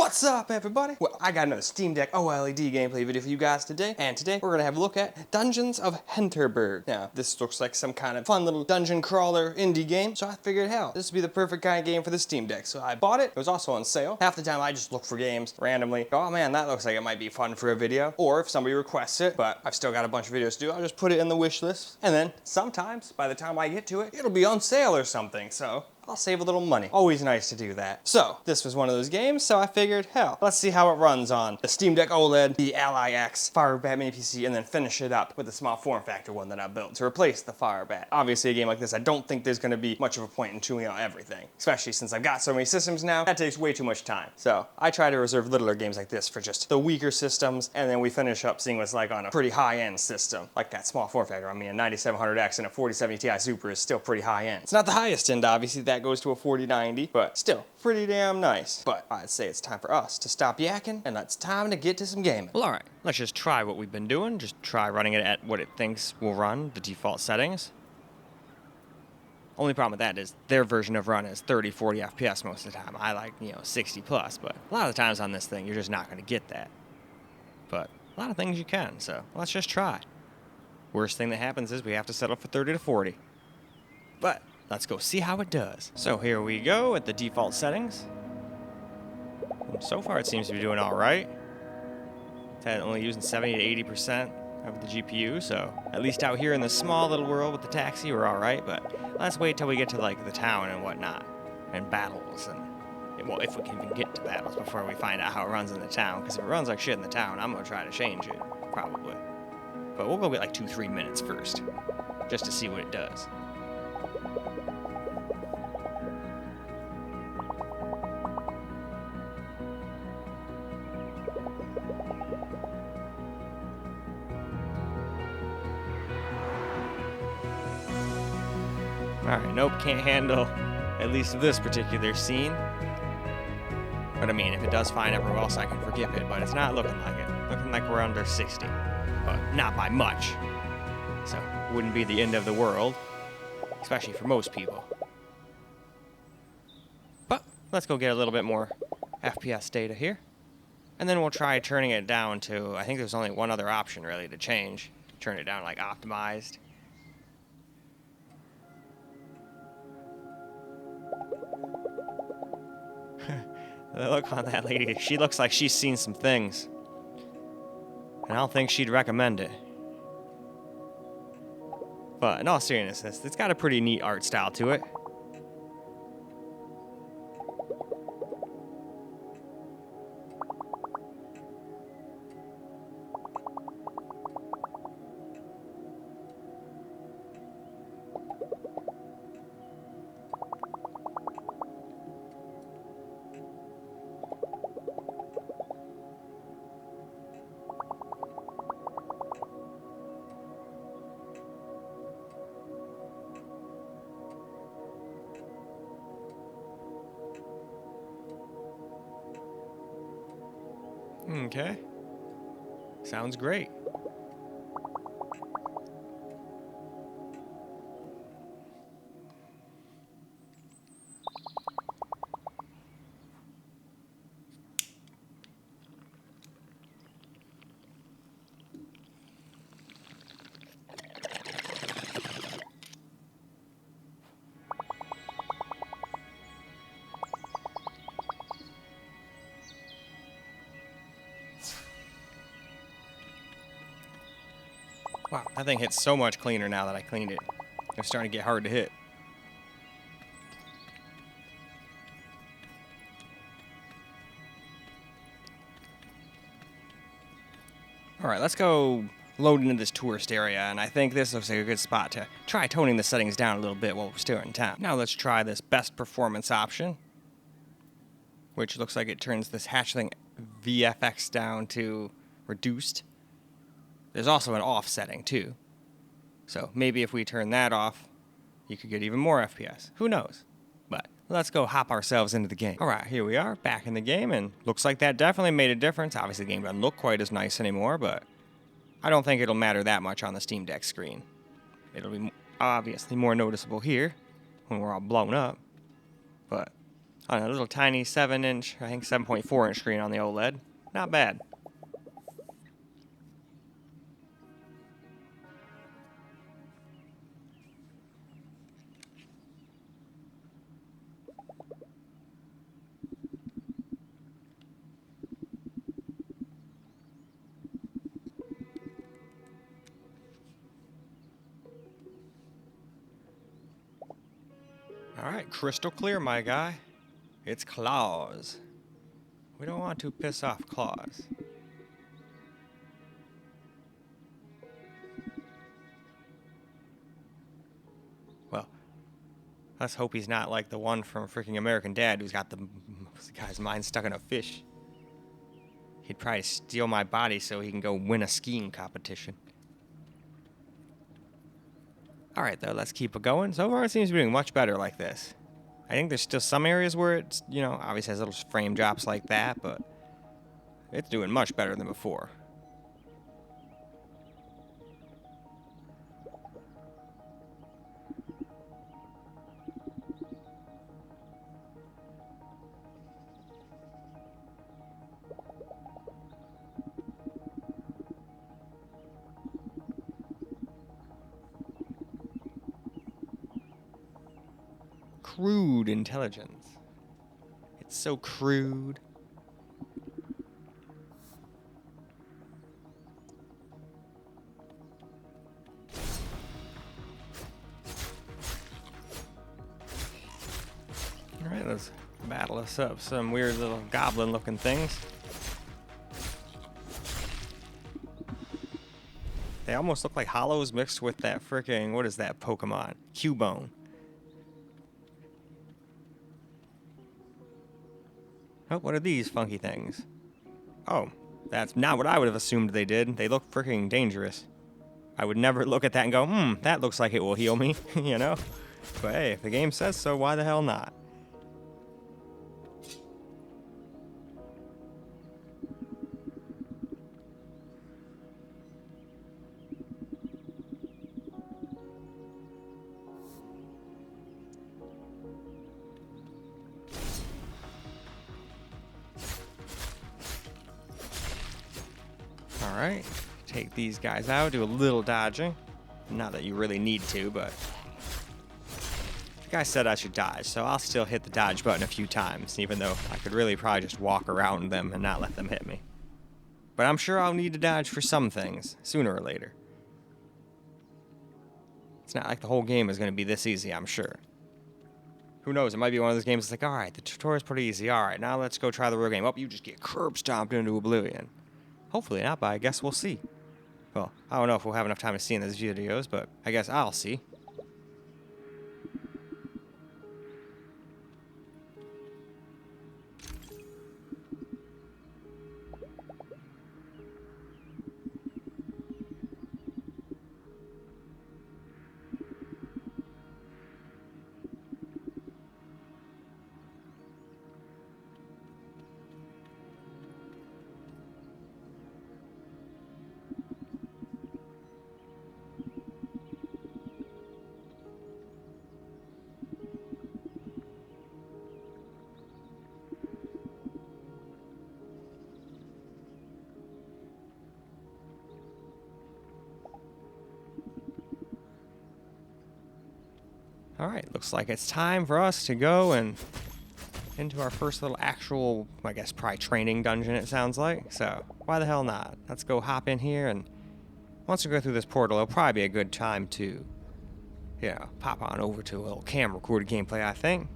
What's up, everybody? Well, I got another Steam Deck OLED gameplay video for you guys today, and today we're gonna have a look at Dungeons of Hinterberg. Now, this looks like some kind of fun little dungeon crawler indie game, so I figured, hell, this would be the perfect kind of game for the Steam Deck. So I bought it. It was also on sale. Half the time I just look for games randomly. Oh man, that looks like it might be fun for a video. Or if somebody requests it, but I've still got a bunch of videos to do, I'll just put it in the wish list. And then sometimes, by the time I get to it, it'll be on sale or something, so I'll save a little money. Always nice to do that. So, this was one of those games, so I figured, hell, let's see how it runs on the Steam Deck OLED, the LIX, FireBat Mini PC, and then finish it up with the small form factor one that I built to replace the FireBat. Obviously, a game like this, I don't think there's gonna be much of a point in chewing out everything, especially since I've got so many systems now. That takes way too much time. So, I try to reserve littler games like this for just the weaker systems, and then we finish up seeing what's like on a pretty high-end system, like that small form factor. I mean, a 9700X and a 4070 Ti Super is still pretty high-end. It's not the highest end, obviously, that goes to a 4090, but still pretty damn nice. But I'd say it's time for us to stop yakking, and it's time to get to some gaming. Well, alright, let's just try what we've been doing. Just try running it at what it thinks will run, the default settings. Only problem with that is their version of run is 30, 40 FPS most of the time. I like, 60 plus, but a lot of the times on this thing, you're just not going to get that. But a lot of things you can, so let's just try. Worst thing that happens is we have to settle for 30 to 40. But let's go see how it does. So here we go at the default settings. And so far it seems to be doing all right. It's only using 70 to 80% of the GPU, so at least out here in this small little world with the taxi, we're all right. But let's wait till we get to like the town and whatnot, and battles, and well, if we can even get to battles before we find out how it runs in the town. Because if it runs like shit in the town, I'm gonna try to change it, probably. But we'll go get like 2-3 minutes first, just to see what it does. Alright, nope, can't handle at least this particular scene. But I mean, if it does fine everywhere else, I can forgive it, but it's not looking like it. Looking like we're under 60, but not by much. So, wouldn't be the end of the world, especially for most people. But, let's go get a little bit more FPS data here. And then we'll try turning it down to, I think there's only one other option really to change. Turn it down like optimized. The look on that lady, she looks like she's seen some things. And I don't think she'd recommend it. But in all seriousness, it's got a pretty neat art style to it. Okay. Sounds great. Wow, that thing hits so much cleaner now that I cleaned it. It's starting to get hard to hit. Alright, let's go load into this tourist area, and I think this looks like a good spot to try toning the settings down a little bit while we're still in town. Now let's try this best performance option, which looks like it turns this hatchling VFX down to reduced. There's also an off setting too. So maybe if we turn that off, you could get even more FPS. Who knows? But let's go hop ourselves into the game. Alright, here we are, back in the game, and looks like that definitely made a difference. Obviously the game doesn't look quite as nice anymore, but I don't think it'll matter that much on the Steam Deck screen. It'll be obviously more noticeable here when we're all blown up. But On a little tiny 7-inch, I think 7.4-inch screen on the OLED. Not bad. Alright, crystal clear, my guy. It's claws. We don't want to piss off claws. Well, let's hope he's not like the one from freaking American Dad who's got the guy's mind stuck in a fish. He'd probably steal my body so he can go win a skiing competition. Alright, though, let's keep it going. So far, it seems to be doing much better like this. I think there's still some areas where it's, you know, obviously has little frame drops like that, but it's doing much better than before. Crude intelligence. It's so crude. Alright, let's battle us up some weird little goblin looking things. They almost look like hollows mixed with that freaking, what is that Pokemon? Cubone. Oh, what are these funky things? Oh, that's not what I would have assumed they did. They look freaking dangerous. I would never look at that and go, that looks like it will heal me, you know? But hey, if the game says so, why the hell not? Alright, take these guys out, do a little dodging. Not that you really need to, but the guy said I should dodge, so I'll still hit the dodge button a few times, even though I could really probably just walk around them and not let them hit me. But I'm sure I'll need to dodge for some things, sooner or later. It's not like the whole game is going to be this easy, I'm sure. Who knows, it might be one of those games that's like, alright, the tutorial's pretty easy, alright, now let's go try the real game. Oh, you just get curb stomped into oblivion. Hopefully not, but I guess we'll see. Well, I don't know if we'll have enough time to see in these videos, but I guess I'll see. Alright, looks like it's time for us to go and into our first little actual, I guess, probably training dungeon, it sounds like. So, why the hell not? Let's go hop in here, and once we go through this portal, it'll probably be a good time to, you know, pop on over to a little camera recorded gameplay, I think.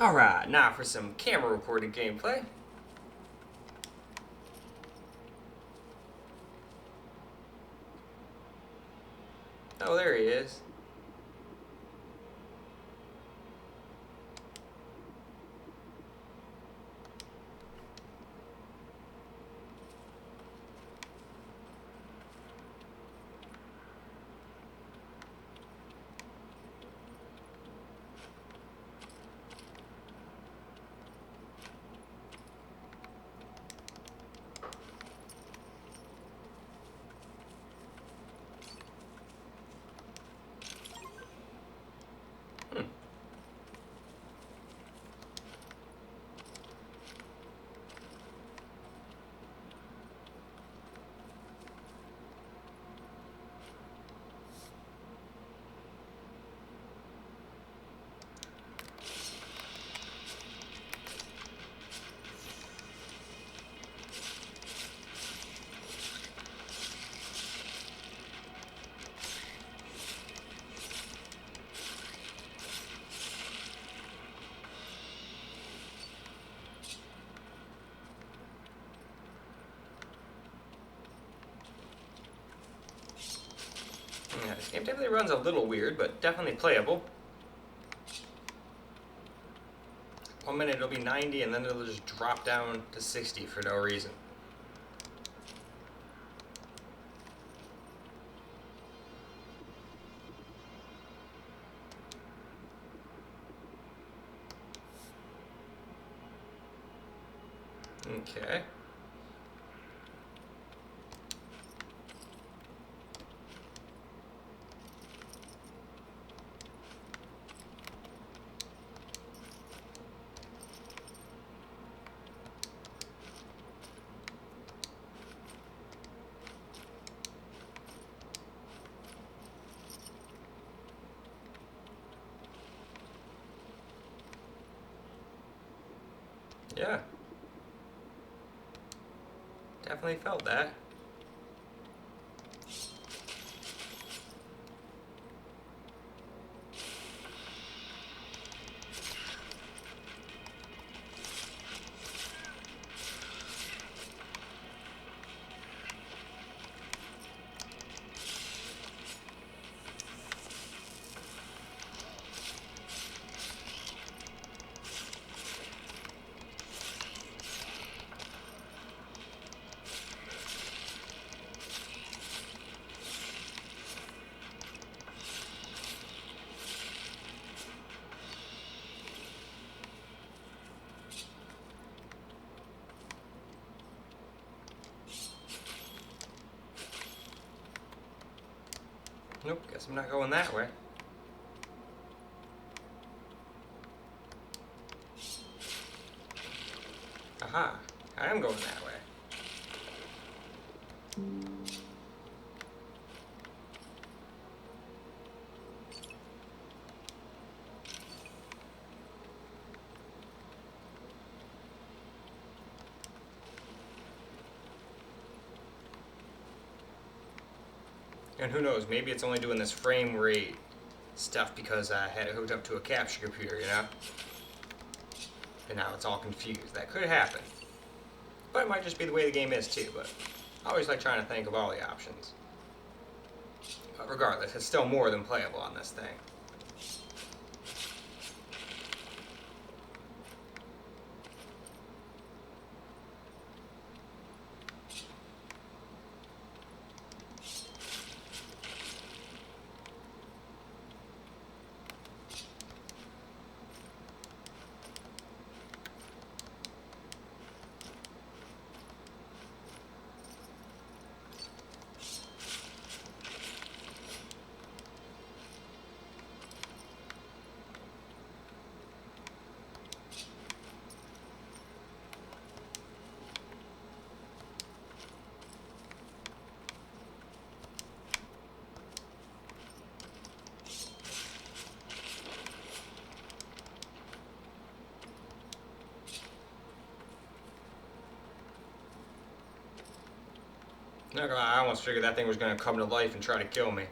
Alright, now for some camera recorded gameplay. Oh, there he is. Yeah, this game definitely runs a little weird, but definitely playable. 1 minute it'll be 90 and then it'll just drop down to 60 for no reason. Okay. Yeah. Definitely felt that. Nope, guess I'm not going that way. Aha, I am going that way. And who knows, maybe it's only doing this frame rate stuff because I had it hooked up to a capture computer, you know? And now it's all confused. That could happen. But it might just be the way the game is too, but I always like trying to think of all the options. But regardless, it's still more than playable on this thing. Not gonna lie, I almost figured that thing was gonna come to life and try to kill me.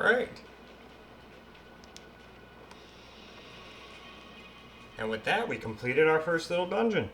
right. And with that, we completed our first little dungeon.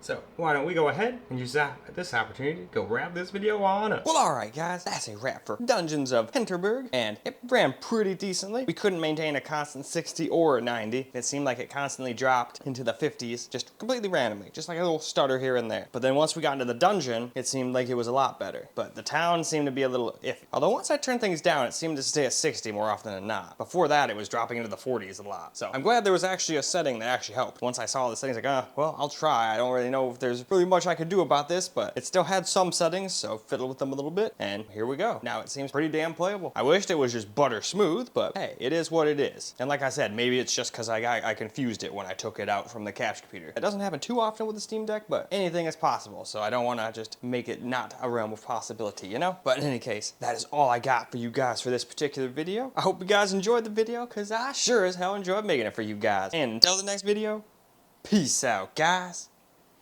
So, why don't we go ahead and use this opportunity to go wrap this video on up. Well, alright guys, that's a wrap for Dungeons of Hinterberg, and it ran pretty decently. We couldn't maintain a constant 60 or a 90. It seemed like it constantly dropped into the 50s, just completely randomly, just like a little stutter here and there. But then once we got into the dungeon, it seemed like it was a lot better. But the town seemed to be a little iffy. Although once I turned things down, it seemed to stay at 60 more often than not. Before that, it was dropping into the 40s a lot. So I'm glad there was actually a setting that actually helped. Once I saw the settings, like, well, I'll try. I don't really know if there's really much I could do about this, but it still had some settings, so fiddled with them a little bit, and here we go. Now it seems pretty damn playable. I wished it was just butter smooth, but hey, it is what it is. And like I said, maybe it's just because I confused it when I took it out from the capture computer. It doesn't happen too often with the Steam Deck, but anything is possible, so I don't want to just make it not a realm of possibility, you know? But in any case, that is all I got for you guys for this particular video. I hope you guys enjoyed the video, because I sure as hell enjoyed making it for you guys. And until the next video, peace out, guys.